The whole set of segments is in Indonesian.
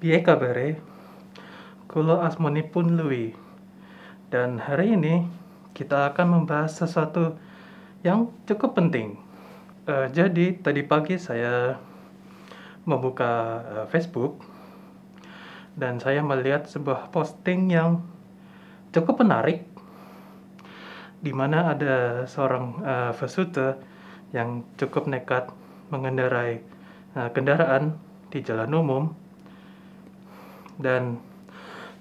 Piye kabare? Kulo asmonipun Lui. Dan hari ini kita akan membahas sesuatu yang cukup penting. Jadi tadi pagi saya membuka Facebook dan saya melihat sebuah posting yang cukup menarik, di mana ada seorang pesuta yang cukup nekat mengendarai kendaraan di jalan umum. Dan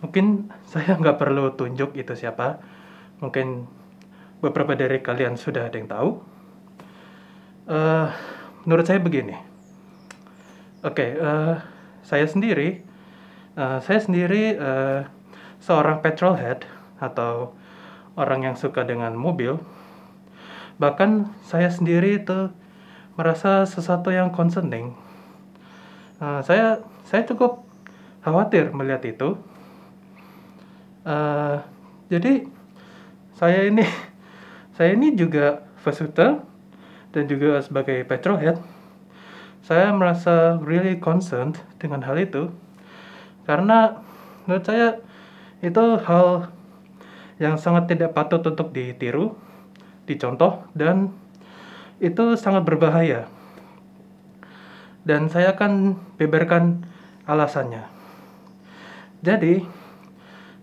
mungkin saya nggak perlu tunjuk itu siapa. Mungkin beberapa dari kalian sudah ada yang tahu. Menurut saya begini. Saya sendiri seorang petrolhead atau orang yang suka dengan mobil. Bahkan saya sendiri itu merasa sesuatu yang concerning. Saya cukup khawatir melihat itu. Jadi saya ini juga pesuta dan juga sebagai petrolhead. Saya merasa really concerned dengan hal itu karena menurut saya itu hal yang sangat tidak patut untuk ditiru, dicontoh, dan itu sangat berbahaya. Dan saya akan beberkan alasannya. Jadi,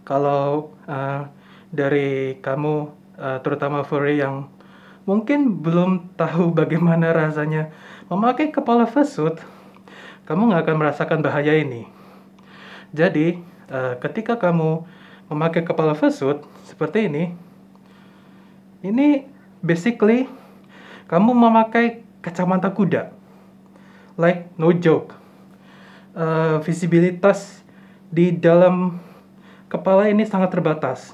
kalau dari kamu, terutama furry yang mungkin belum tahu bagaimana rasanya memakai kepala vesut, kamu nggak akan merasakan bahaya ini. Jadi, ketika kamu memakai kepala vesut seperti ini basically kamu memakai kacamata kuda. Like, no joke. Visibilitas di dalam kepala ini sangat terbatas.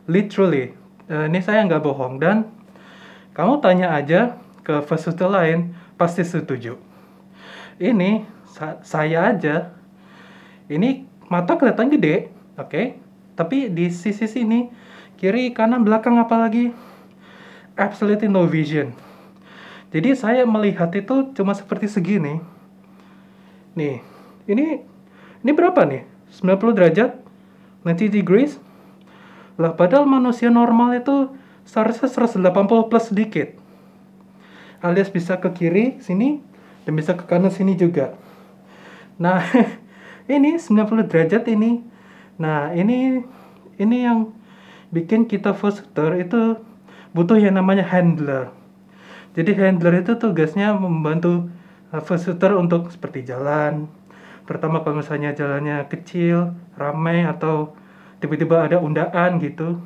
Literally. Ini saya nggak bohong. Dan kamu tanya aja ke pesuta lain, pasti setuju. Ini, saya aja, ini mata kelihatan gede, oke? Tapi di sisi sini, kiri, kanan, belakang, apalagi, absolutely no vision. Jadi saya melihat itu cuma seperti segini. Nih, ini berapa nih? 90 derajat? 90 degrees? Lah, padahal manusia normal itu seharusnya 180 plus sedikit. Alias bisa ke kiri sini dan bisa ke kanan sini juga. Nah, ini 90 derajat ini. Nah, ini yang bikin kita pesuta itu butuh yang namanya handler. Jadi handler itu tugasnya membantu pesuta untuk seperti jalan. Pertama kalau misalnya jalannya kecil, ramai, atau tiba-tiba ada undaan gitu.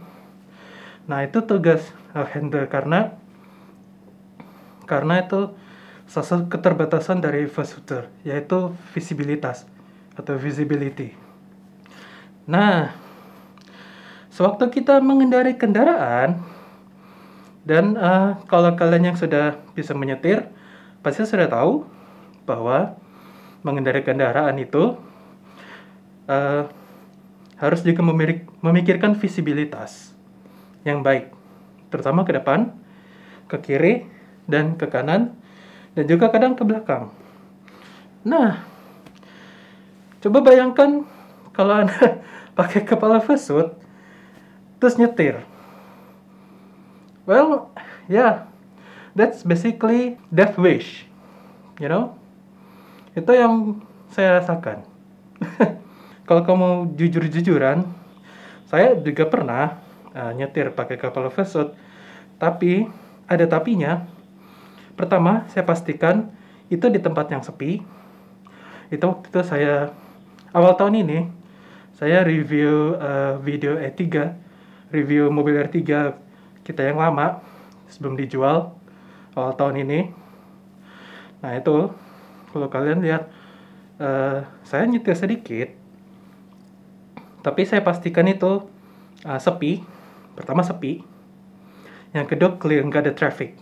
Nah, itu tugas handler karena itu salah satu keterbatasan dari pesuta, yaitu visibilitas atau visibility. Nah, sewaktu kita mengendarai kendaraan, dan kalau kalian yang sudah bisa menyetir, pasti sudah tahu bahwa mengendarai kendaraan itu harus juga memikirkan visibilitas yang baik, terutama ke depan, ke kiri, dan ke kanan, dan juga kadang ke belakang. Nah, coba bayangkan kalau Anda pakai kepala vesut terus nyetir. Well, yeah, that's basically death wish, you know? Itu yang saya rasakan. Kalau kamu jujur-jujuran, saya juga pernah nyetir pakai kepala vesut, tapi ada tapinya. Pertama, saya pastikan itu di tempat yang sepi. Itu waktu itu saya awal tahun ini, saya review video E3, review mobil R3 kita yang lama sebelum dijual awal tahun ini. Nah, itu kalau kalian lihat, saya nyetir sedikit, tapi saya pastikan itu sepi. Pertama sepi, yang kedua clear, nggak ada traffic.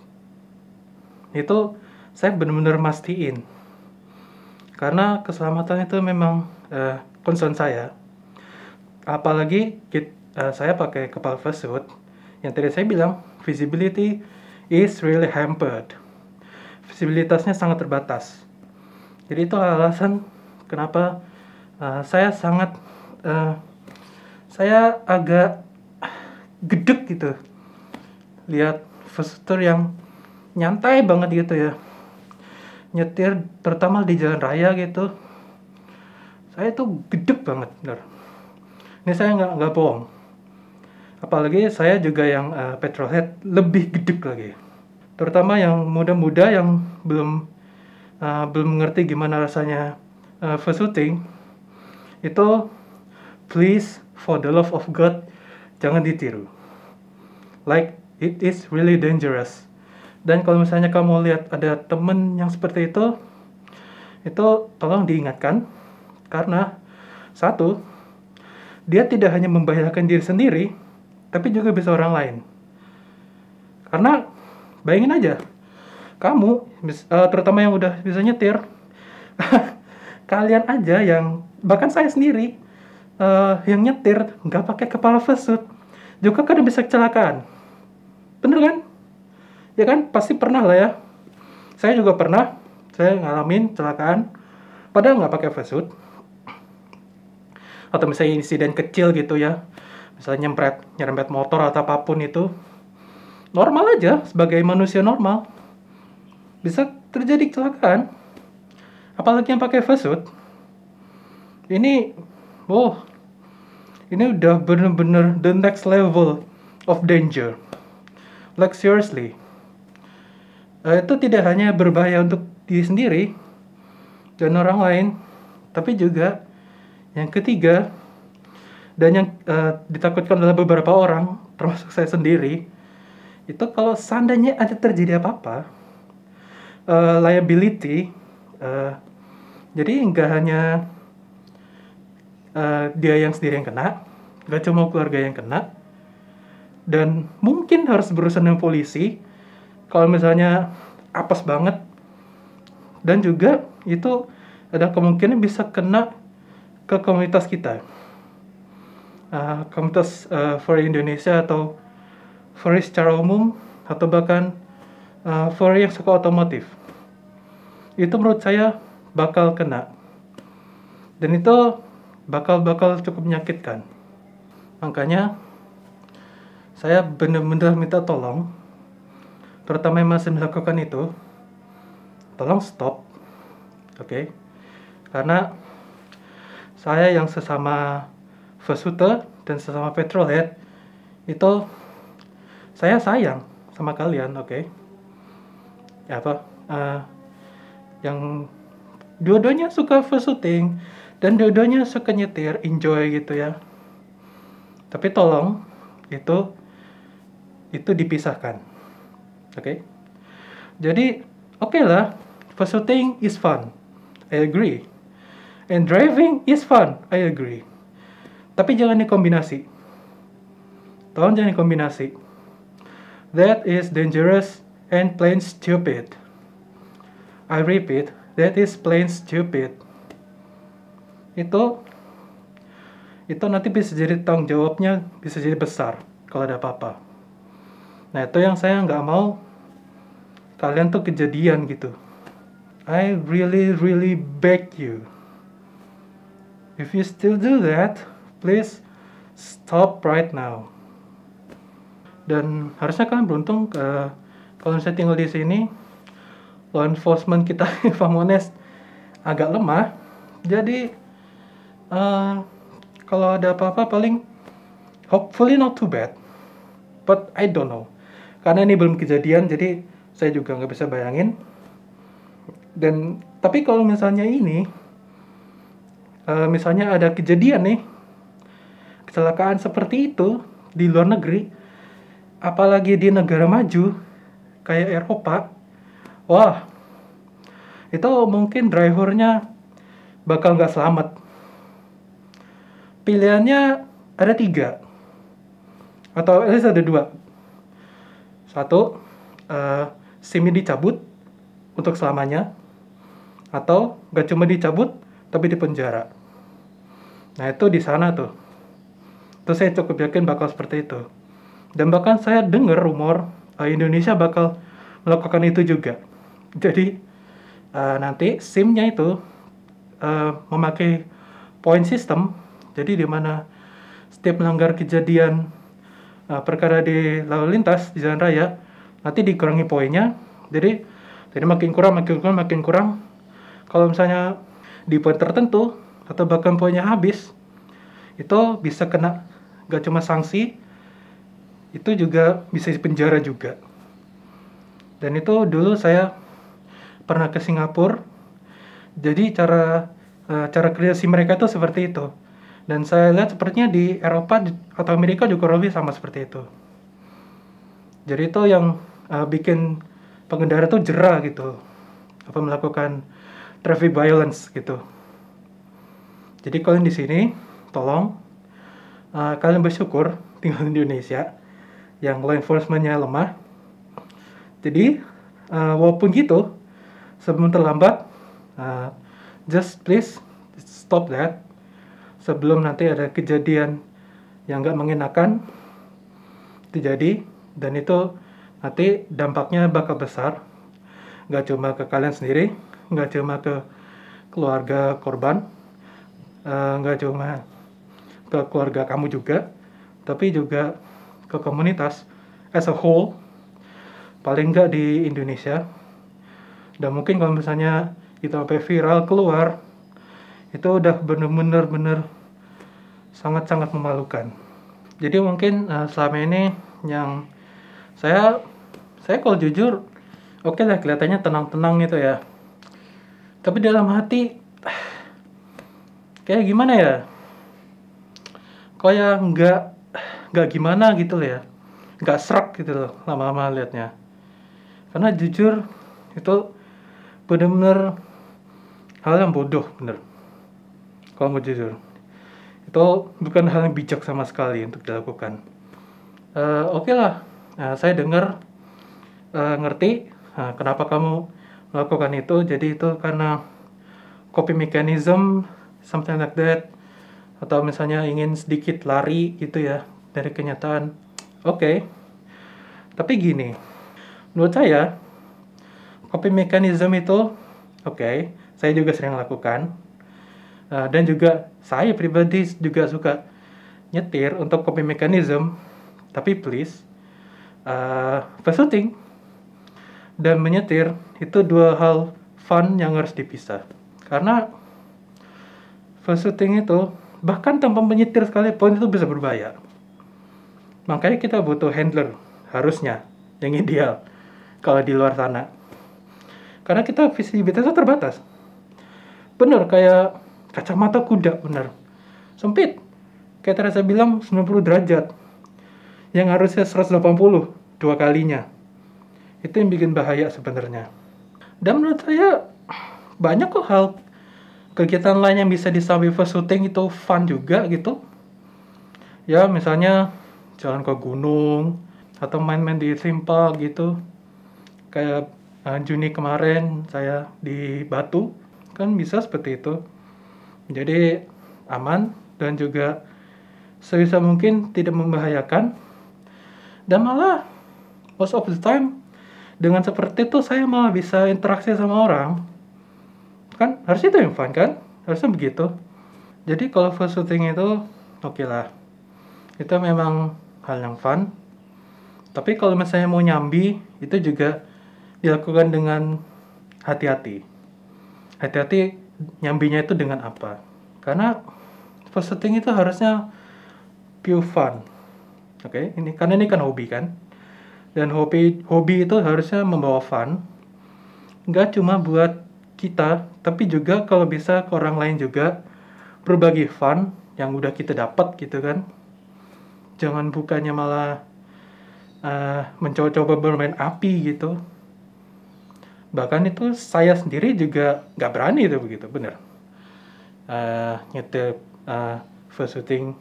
Itu saya benar-benar mastiin, karena keselamatan itu memang concern saya. Apalagi saya pakai kepala vesut, yang tadi saya bilang, visibility is really hampered. Visibilitasnya sangat terbatas. Jadi itu alasan kenapa Saya sangat saya agak gedek gitu lihat visitor yang nyantai banget gitu ya, nyetir terutama di jalan raya gitu. Saya tuh gedek banget, bener. Ini saya nggak bohong. Apalagi saya juga yang petrolhead, lebih gedek lagi. Terutama yang muda-muda yang belum mengerti gimana rasanya shooting. Itu please for the love of God jangan ditiru. Like it is really dangerous. Dan kalau misalnya kamu lihat ada temen yang seperti itu tolong diingatkan, karena satu, dia tidak hanya membahayakan diri sendiri, tapi juga bisa orang lain. Karena bayangin aja, kamu terutama yang udah bisa nyetir, kalian aja yang, bahkan saya sendiri yang nyetir nggak pakai kepala vesut juga kan bisa kecelakaan, bener kan? Ya kan, pasti pernah lah ya. Saya juga pernah, saya ngalamin kecelakaan padahal nggak pakai vesut. Atau misalnya insiden kecil gitu ya, misalnya nyerempet motor atau apapun, itu normal aja, sebagai manusia normal bisa terjadi kecelakaan. Apalagi yang pakai vesut, ini ini udah bener-bener the next level of danger. Like seriously, itu tidak hanya berbahaya untuk diri sendiri dan orang lain, tapi juga yang ketiga, dan yang ditakutkan oleh beberapa orang, termasuk saya sendiri, itu kalau seandainya ada terjadi apa-apa, liability, jadi nggak hanya dia yang sendiri yang kena, nggak cuma keluarga yang kena, dan mungkin harus berurusan dengan polisi kalau misalnya apes banget, dan juga itu ada kemungkinan bisa kena ke komunitas kita, komunitas furry Indonesia atau furry secara umum, atau bahkan furry yang suka otomotif. Itu menurut saya bakal kena, dan itu bakal cukup menyakitkan. Makanya saya benar-benar minta tolong, terutama yang masih melakukan itu, tolong stop, oke? Karena saya yang sesama vesuter dan sesama petrolhead itu, saya sayang sama kalian, oke? Ya apa? Yang dua-duanya suka vesuting dan dua-duanya suka nyetir, enjoy gitu ya. Tapi tolong itu dipisahkan, oke? Jadi oke lah, vesuting is fun, I agree, and driving is fun, I agree. Tapi jangan dikombinasi. Tolong jangan dikombinasi. That is dangerous and plain stupid. I repeat, that is plain stupid. Itu nanti bisa jadi tanggung jawabnya bisa jadi besar kalau ada apa-apa. Nah, itu yang saya nggak mau kalian tuh kejadian gitu. I really beg you, if you still do that, please stop right now. Dan harusnya kalian beruntung kalau saya tinggal di sini, law enforcement kita Vamones agak lemah. Jadi kalau ada apa-apa paling hopefully not too bad, but I don't know, karena ini belum kejadian, jadi saya juga nggak bisa bayangin. Dan tapi kalau misalnya ini misalnya ada kejadian nih, kecelakaan seperti itu di luar negeri, apalagi di negara maju kayak Eropa, wah, itu mungkin drivernya bakal nggak selamat. Pilihannya ada 3, atau at least ada 2. Satu, SIM-nya dicabut untuk selamanya, atau nggak cuma dicabut tapi dipenjara. Nah, itu di sana tuh. Itu saya cukup yakin bakal seperti itu. Dan bahkan saya dengar rumor Indonesia bakal melakukan itu juga. Jadi nanti SIM-nya itu memakai point system, jadi di mana setiap melanggar kejadian perkara di lalu lintas di jalan raya nanti dikurangi poinnya, jadi makin kurang. Kalau misalnya di poin tertentu atau bahkan poinnya habis, itu bisa kena gak cuma sanksi, itu juga bisa penjara juga. Dan itu dulu saya pernah ke Singapura, jadi cara kreasi mereka itu seperti itu. Dan saya lihat sepertinya di Eropa atau Amerika juga lebih sama seperti itu. Jadi itu yang bikin pengendara tuh jera gitu, apa melakukan traffic violence gitu. Jadi kalian di sini, tolong kalian bersyukur tinggal di Indonesia yang law enforcement-nya lemah. Jadi walaupun gitu, sebelum terlambat, just please stop that sebelum nanti ada kejadian yang nggak mengenakan terjadi, dan itu nanti dampaknya bakal besar, nggak cuma ke kalian sendiri, nggak cuma ke keluarga korban, nggak cuma ke keluarga kamu juga, tapi juga ke komunitas as a whole, paling nggak di Indonesia. Dan mungkin kalau misalnya itu sampai viral keluar, itu udah bener-bener sangat-sangat memalukan. Jadi mungkin selama ini yang saya kalau jujur, oke lah kelihatannya tenang-tenang gitu ya, tapi dalam hati kayak gimana ya, kayak nggak gimana gitu loh ya, nggak serak gitu loh lama-lama liatnya. Karena jujur itu bener-bener hal yang bodoh, bener. Kalau mau jujur, itu bukan hal yang bijak sama sekali untuk dilakukan. Oke lah, saya dengar, ngerti kenapa kamu melakukan itu. Jadi itu karena coping mechanism, something like that, atau misalnya ingin sedikit lari gitu ya dari kenyataan. Oke. Tapi gini, menurut saya coping mechanism itu oke, saya juga sering lakukan. Dan juga saya pribadi juga suka nyetir untuk coping mechanism. Tapi please, shooting dan menyetir itu dua hal fun yang harus dipisah. Karena shooting itu bahkan tanpa menyetir sekalipun itu bisa berbahaya. Makanya kita butuh handler, harusnya yang ideal kalau di luar sana. Karena kita visibilitasnya terbatas. Bener kayak kacamata kuda, bener. Sempit. Kayak Teresa bilang 90 derajat. Yang harusnya 180 dua kalinya. Itu yang bikin bahaya sebenarnya. Dan menurut saya banyak kok hal kegiatan lain yang bisa disambi shooting itu fun juga gitu. Ya misalnya jalan ke gunung atau main-main di theme park gitu. Kayak Juni kemarin saya di Batu, kan bisa seperti itu. Jadi aman dan juga sebisa mungkin tidak membahayakan. Dan malah most of the time dengan seperti itu saya malah bisa interaksi sama orang. Kan harusnya itu yang fun kan? Harusnya begitu. Jadi kalau shooting itu oke lah. Itu memang hal yang fun. Tapi kalau misalnya mau nyambi, itu juga dilakukan dengan hati-hati. Hati-hati nyambinya itu dengan apa? Karena shooting itu harusnya pure fun. Oke, karena ini kan hobi kan. Dan hobi itu harusnya membawa fun. Nggak cuma buat kita, tapi juga kalau bisa ke orang lain juga, berbagi fun yang udah kita dapat gitu kan. Jangan bukannya malah mencoba-coba bermain api gitu. Bahkan itu saya sendiri juga nggak berani itu begitu, bener. Nyetir shooting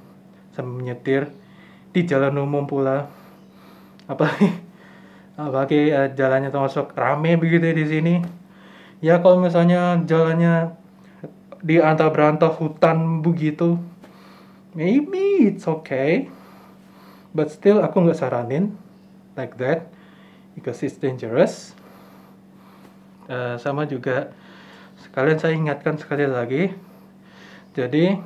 sambil menyetir di jalan umum pula, apalagi jalannya termasuk rame begitu di sini. Ya kalau misalnya jalannya di antah-berantah hutan begitu, maybe it's okay, but still aku nggak saranin like that because it's dangerous. Sama juga sekalian saya ingatkan sekali lagi, jadi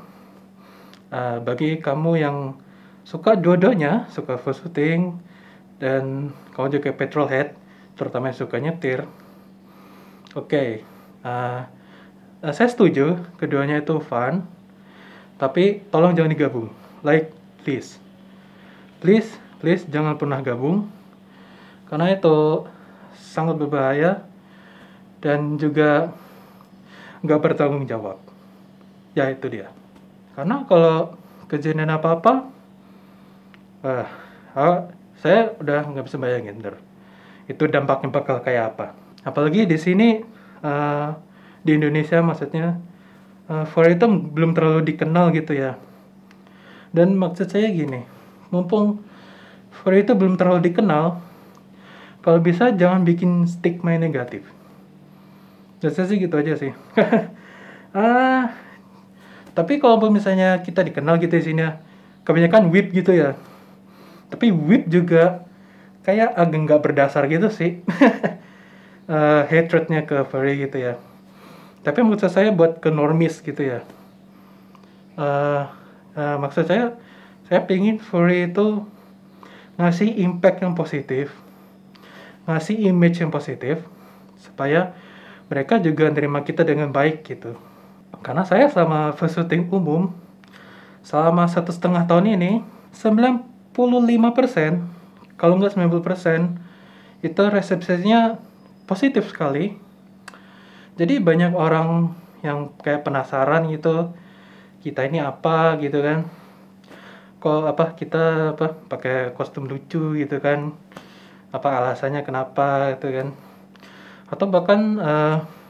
Bagi kamu yang suka dua-duanya, suka food shooting dan kamu juga petrolhead, terutama yang suka nyetir, oke, saya setuju keduanya itu fun, tapi tolong jangan digabung. Like, please, please, please jangan pernah gabung, karena itu sangat berbahaya dan juga nggak bertanggung jawab. Ya itu dia. Karena kalau kejadian apa-apa, saya udah nggak bisa bayangin itu dampaknya bakal kayak apa. Apalagi di sini, di Indonesia maksudnya, furry itu belum terlalu dikenal gitu ya. Dan maksud saya gini, mumpung furry itu belum terlalu dikenal, kalau bisa jangan bikin stigma yang negatif. Jadi sih gitu aja sih. Tapi kalau misalnya kita dikenal gitu di sini ya, kebanyakan whip gitu ya. Tapi whip juga kayak agak nggak berdasar gitu sih. Hatrednya ke furry gitu ya. Tapi maksud saya buat ke normis gitu ya. Maksud saya pengen furry itu ngasih impact yang positif, ngasih image yang positif, supaya mereka juga nerima kita dengan baik gitu. Karena saya sama first shooting umum, selama 1,5 tahun ini, 95%, kalau nggak 90%, itu resepsinya positif sekali. Jadi banyak orang yang kayak penasaran gitu, kita ini apa gitu kan. Kok kita pakai kostum lucu gitu kan. Apa alasannya kenapa gitu kan. Atau bahkan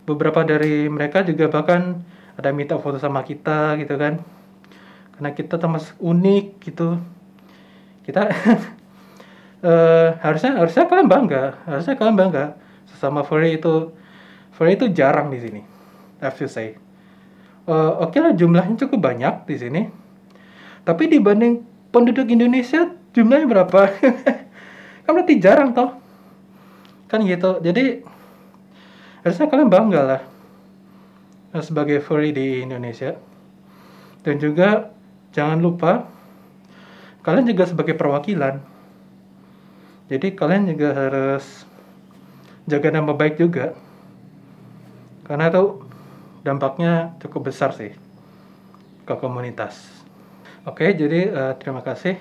beberapa dari mereka juga bahkan ada minta foto sama kita gitu kan, karena kita termasuk unik gitu. Kita harusnya kalian bangga sesama furry itu jarang di sini, I have to say. Oke lah, jumlahnya cukup banyak di sini, tapi dibanding penduduk Indonesia jumlahnya berapa? Kan berarti jarang toh, kan gitu. Jadi harusnya kalian bangga lah sebagai furry di Indonesia. Dan juga jangan lupa kalian juga sebagai perwakilan, jadi kalian juga harus jaga nama baik juga, karena itu dampaknya cukup besar sih ke komunitas. Oke, jadi terima kasih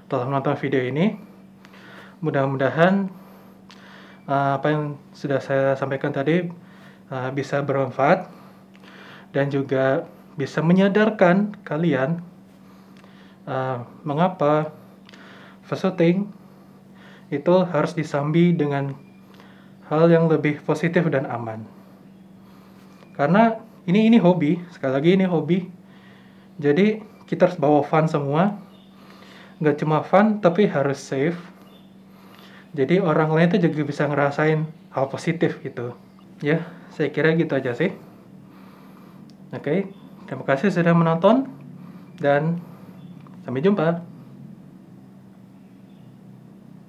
telah menonton video ini. Mudah-mudahan apa yang sudah saya sampaikan tadi bisa bermanfaat dan juga bisa menyadarkan kalian mengapa first shooting itu harus disambi dengan hal yang lebih positif dan aman. Karena ini hobi, sekali lagi ini hobi. Jadi kita harus bawa fun semua. Nggak cuma fun, tapi harus safe. Jadi orang lain tuh juga bisa ngerasain hal positif gitu. Ya, saya kira gitu aja sih. Oke, terima kasih sudah menonton dan sampai jumpa.